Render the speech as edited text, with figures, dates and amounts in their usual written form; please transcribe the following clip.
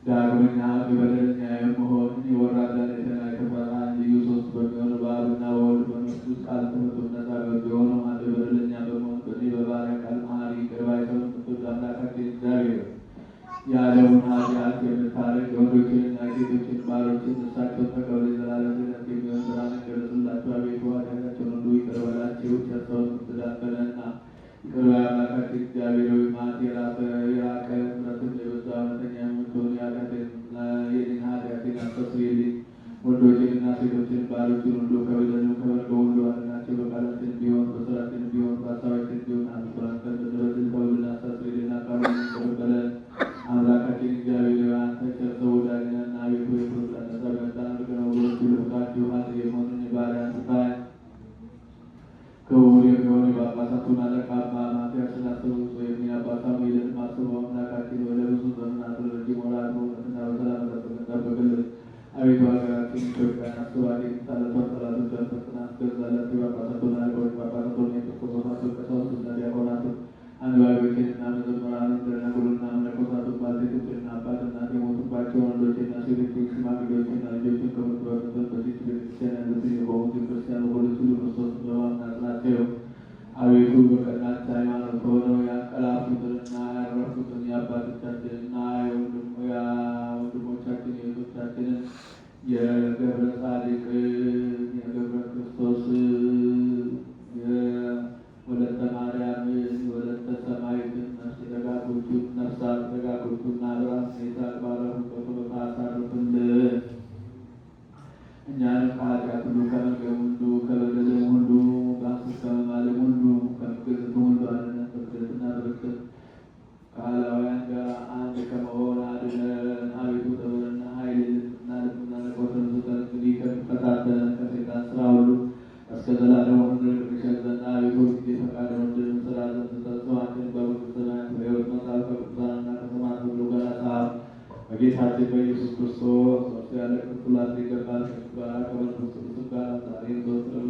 ዳግመኛ በበደለኛ የመሆን የወራዳ የተናገፈራ ልዩ ሶስት በሚሆን በአብና በወልድ በመንፈስ ቅዱስ ቃል ትምህርቱን ነፃ የሆነው አንድ በደለኛ በመሆን በእኔ በባሪያ ቃል መሐሪ ይቅር ባይ የምትወድ አምላካችን እግዚአብሔር የዓለሙን ኃጢአት የምታረቅ የወንዶችንና ሴቶችን ባሮችን እሳቸውን ተቀበል የዘላለም ድነት የሚሆን ብርሃን ገለጽላቸው። አቤቱ ኃጢአታቸውን ሁሉ ይቅር በላቸው። ቸርሰውን ምትዳፈነና ይቅር ባይ አምላካችን እግዚአብሔር ሆይ መዓት የራቀ ምሕረትም የበዛ እውነተኛ የምትሆን የኔን ኃጢአቴን አስተስርይልኝ። ወንዶችንና ሴቶችን ባሮችን ሁሉ ከበደሉ ከመርገም ሁሉ አድናቸው። በቃላችን ቢሆን በሥራችን ቢሆን በሐሳባችን ቢሆን አንተን በበደል ተውልን አስተስርይልን። ቃሉን ይቀበለን። አምላካችን እግዚአብሔር አንተ ቸር ሰው ወዳጅ ነህና አቤቱ የፍሩጣን ነጻ በመጣን ወገኖች ሁሉ ፍቃችሁ ሀጥ የሆንን ባሪያን ስታይ ክቡር የሚሆን የጳጳሳቱን አለቃ አባ ማትያስ ስላሰቡት ወይም የአባ ሳሙኤልን ማስበው አምላካችን ወደ ብዙ ዘመናት ረጅም ወራት በእውነትና በሰላም ጠብቅልን። አቤቱ ሀገራችን ኢትዮጵያን አስባት። የሚጣለቷን ጠላቶቿን ፈጥና አስገዛላት። የጳጳሳቱን አለቆች ጳጳሳቱን፣ ኤጲስቆጶሳቱን፣ ቀሳውስቱና ዲያቆናቱን፣ አንባቢዎችንና መዘምራንን፣ ደናግሉና መነኮሳቱን፣ ባልቴቶችንና አባት እናት የሞቱባቸውን ወንዶችና ሴቶችን፣ ሽማግሌዎችና ልጆችን ከሞት በመንፈስ በዚህች ቤተክርስቲያን ያሉትን የቆሙትን ክርስቲያን ወገኖች ሁሉ ክርስቶስን በማመን አጽናቸው። አቤቱ በቀናች ሃይማኖት ሆነው ያንቀላፉትንና ያረፉትን የአባቶቻችንና የወንድሞቻችን የእህቶቻችንን የገብረ ጻድቅን የገብረ ክርስቶስን የወለተ ማርያምን የወለተ ሰማዕትን ነፍሳት ደጋጎቹና አብርሃም ይስሐቅ ባረፉበት ቦታ አሳርፍልን። እኛንም ከኃጢአት ሁሉ ከመርገም ሁሉ ከበደልም ሁሉ በሐሰት ከመማለም ሁሉ ከመገዘትም ሁሉ አድነን። በክደትና በርክሰት ከአላውያን ጋር አንድ ከመሆን አድነን። አቤቱ ጥበብንና ኃይልንና ልብና ነቆትን ስጠን። እንግዲህ ከሚፈታተነን ከሰይጣን ስራ ሁሉ እስከ ዘላለሙ እንድንሸሽ ዘንድ አቤቱ ጊዜ ፈቃደ ወንድን ስራ ዘንድ ተሰጥቷችን በመንግሥተ ሰማያት በሕይወት መጽሐፍ ከቅዱሳንና ከሰማዕታት ሁሉ ጋር ጻፍ። በጌታችን በኢየሱስ ክርስቶስ ያለ ክፍላት ይገባል። ከእሱ ጋር ከመንፈስ ቅዱስ ጋር ዛሬም ዘወትርም